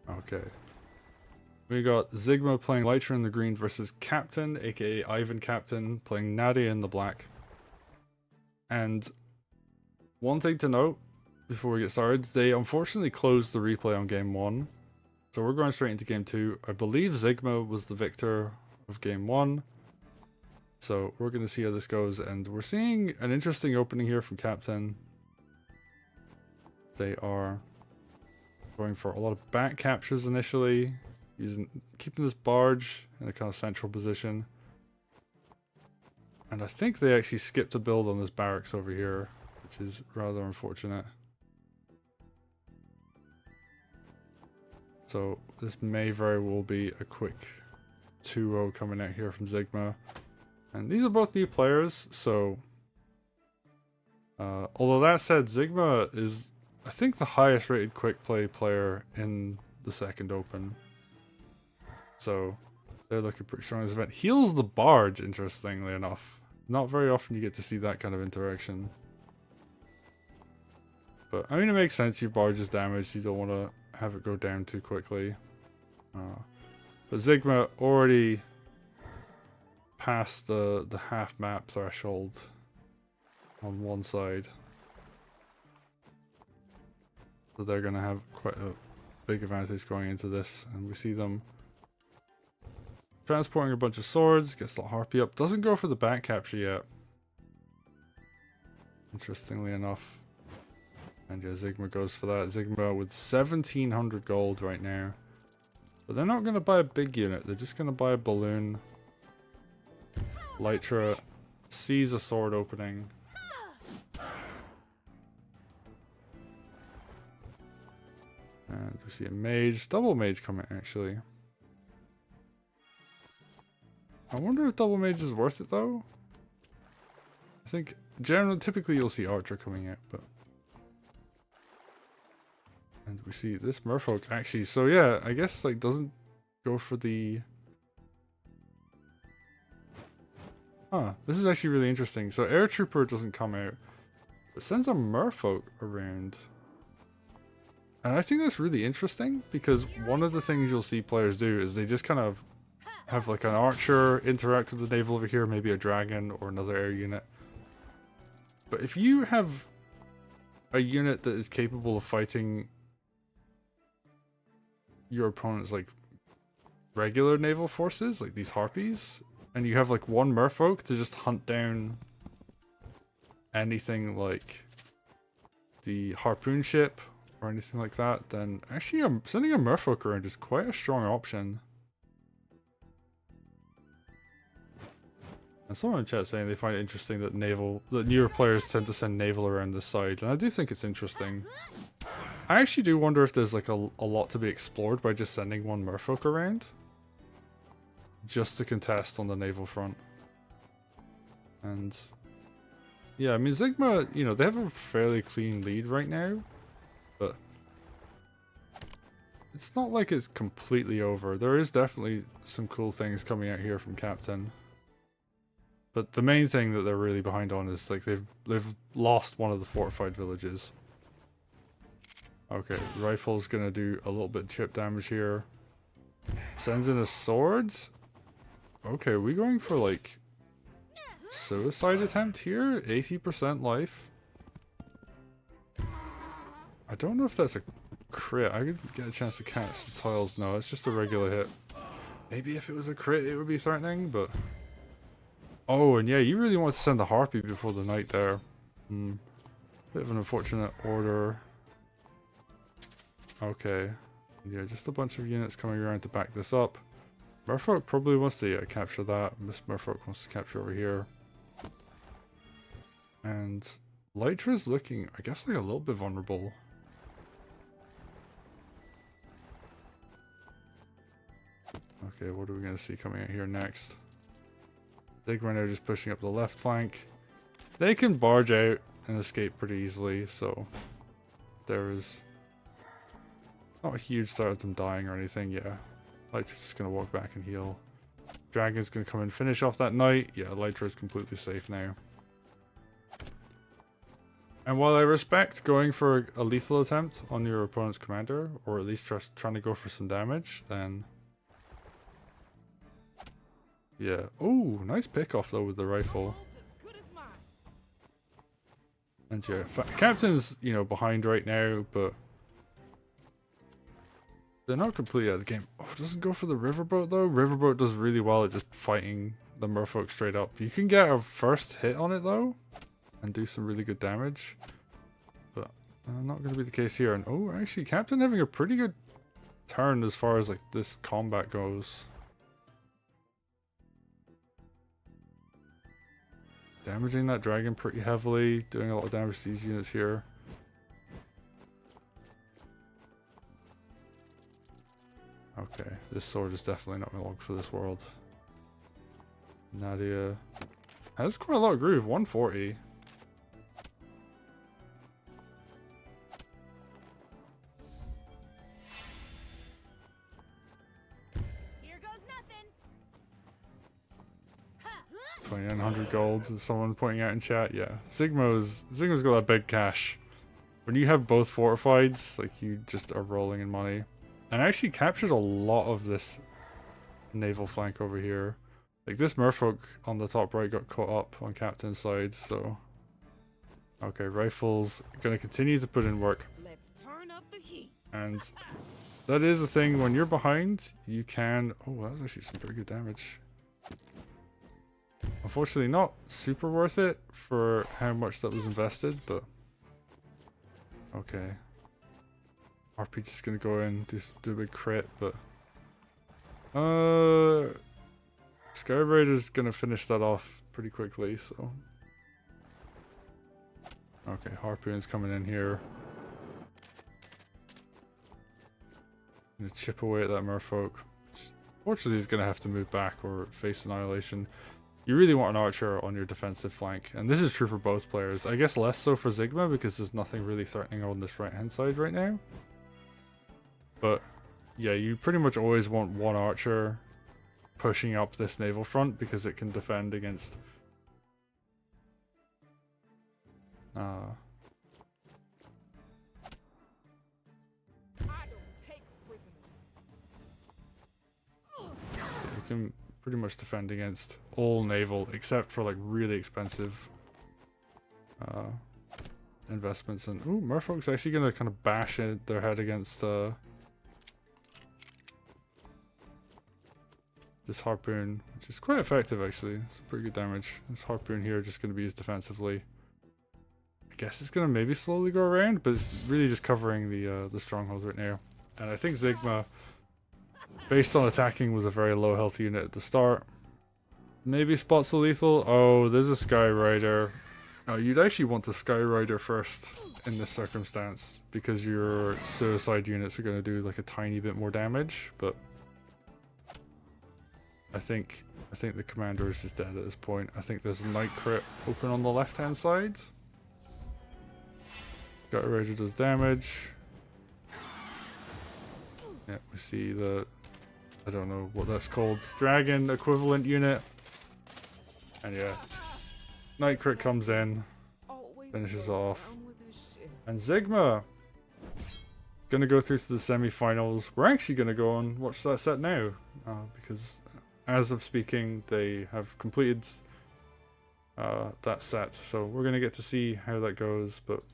Okay. We got Z1gma playing Lytra in the green versus Captain, aka Ivan Captain, playing Nadia in the black. And one thing to note before we get started, they unfortunately closed the replay on game 1. So we're going straight into game 2. I believe Z1gma was the victor of game 1. So we're going to see how this goes, and we're seeing an interesting opening here from Captain. They are going for a lot of back captures initially, keeping this barge in a kind of central position. And I think they actually skipped a build on this barracks over here, which is rather unfortunate. So this may very well be a quick 2-0 coming out here from Z1gma. And these are both new players, so although that said, Z1gma is, I think, the highest rated quick play player in the second open. So they're looking pretty strong in this event. Heals the barge, interestingly enough. Not very often you get to see that kind of interaction. But I mean, it makes sense. Your barge is damaged. You don't want to have it go down too quickly. But Z1gma already passed the half map threshold on one side. So they're going to have quite a big advantage going into this. And we see them transporting a bunch of swords, gets the harpy up, doesn't go for the back capture yet. Interestingly enough. And yeah, Z1gma goes for that. Z1gma with 1700 gold right now. But they're not going to buy a big unit, they're just going to buy a balloon. Lytra sees a sword opening. And we see a mage, double mage coming actually. I wonder if double mage is worth it though. I think typically you'll see archer coming out, but. And we see this merfolk actually, so yeah, I guess like doesn't go for the. This is actually really interesting. So air trooper doesn't come out, but sends a merfolk around. And I think that's really interesting because one of the things you'll see players do is they just kind of have like an archer interact with the naval over here, maybe a dragon or another air unit. But if you have a unit that is capable of fighting your opponent's like regular naval forces, like these harpies, and you have like one merfolk to just hunt down anything like the harpoon ship or anything like that, then actually sending a merfolk around is quite a strong option. And someone in chat saying they find it interesting that newer players tend to send naval around this side, and I do think it's interesting. I actually do wonder if there's like a lot to be explored by just sending one merfolk around. Just to contest on the naval front. And yeah, I mean Z1gma, you know, they have a fairly clean lead right now. But it's not like it's completely over. There is definitely some cool things coming out here from Captain. But the main thing that they're really behind on is like they've lost one of the fortified villages. Okay, rifle's gonna do a little bit of chip damage here. Sends in a sword. Okay, are we going for like suicide attempt here? 80% life. I don't know if that's a crit. I could get a chance to catch the tiles. No, it's just a regular hit. Maybe if it was a crit it would be threatening, but. Oh, and yeah, you really want to send the harpy before the night there. Bit of an unfortunate order. Okay. Yeah, just a bunch of units coming around to back this up. Merfolk probably wants to capture that. This Merfolk wants to capture over here. And Lytra's looking, I guess, like a little bit vulnerable. Okay, what are we going to see coming out here next? Z1gma are just pushing up the left flank. They can barge out and escape pretty easily, so there is not a huge threat of them dying or anything. Yeah, Lytra's just going to walk back and heal. Dragon's going to come and finish off that knight. Yeah, Lytra is completely safe now. And while I respect going for a lethal attempt on your opponent's commander, or at least trying to go for some damage, then... Yeah. Oh, nice pick off though with the rifle. And yeah, Captain's, you know, behind right now, but... They're not completely out of the game. Oh, it doesn't go for the riverboat though. Riverboat does really well at just fighting the merfolk straight up. You can get a first hit on it though, and do some really good damage. But not going to be the case here. And oh, actually, Captain having a pretty good turn as far as like this combat goes. Damaging that dragon pretty heavily, doing a lot of damage to these units here. Okay, this sword is definitely not long for this world. Nadia has quite a lot of groove, 140. Here goes nothing. 2900 gold, is someone pointing out in chat. Yeah, Sigma's got that big cash. When you have both fortifieds, like you just are rolling in money. And I actually captured a lot of this naval flank over here. Like this merfolk on the top right got caught up on Captain's side, so... Okay, rifles gonna continue to put in work. Let's turn up the heat. And that is a thing, when you're behind, you can... Oh, that was actually some pretty good damage. Unfortunately not super worth it for how much that was invested, but... Okay. RP just gonna go in, do a big crit, but... Sky Raider's gonna finish that off pretty quickly, so... Okay, Harpoon's coming in here. Gonna chip away at that merfolk. Fortunately, he's gonna have to move back or face annihilation. You really want an archer on your defensive flank, and this is true for both players. I guess less so for Z1gma because there's nothing really threatening on this right hand side right now. But yeah, you pretty much always want one archer pushing up this naval front because it can defend against I don't take prisoners. you can pretty much defend against all naval except for like really expensive investments. And ooh, merfolk's actually gonna kind of bash their head against this harpoon, which is quite effective actually. It's pretty good damage. This harpoon here just going to be used defensively. I guess it's going to maybe slowly go around, but it's really just covering the strongholds right now. And I think Z1gma, based on attacking, was a very low health unit at the start. Maybe spots the lethal. Oh, there's a Sky Rider. Oh, you'd actually want the Sky Rider first in this circumstance because your suicide units are going to do like a tiny bit more damage, but I think the commander is just dead at this point. I think there's a night crit open on the left hand side. Sky Rider does damage. Yeah, we see the, I don't know what that's called, dragon equivalent unit. And yeah, night crit comes in, finishes off. And Z1gma gonna go through to the semi-finals. We're actually gonna go and watch that set now, because as of speaking, they have completed that set. So we're gonna get to see how that goes. But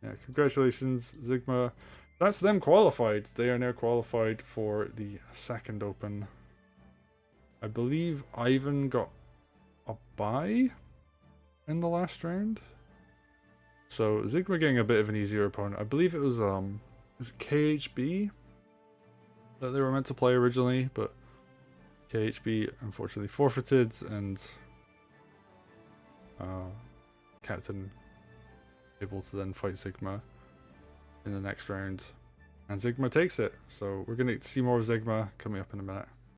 yeah, congratulations, Z1gma. That's them qualified. They are now qualified for the second open. I believe Ivan got a bye in the last round. So Z1gma getting a bit of an easier opponent. I believe it was KHB that they were meant to play originally, but KHB unfortunately forfeited, and Captain able to then fight Z1gma in the next round, and Z1gma takes it. So we're going to see more of Z1gma coming up in a minute.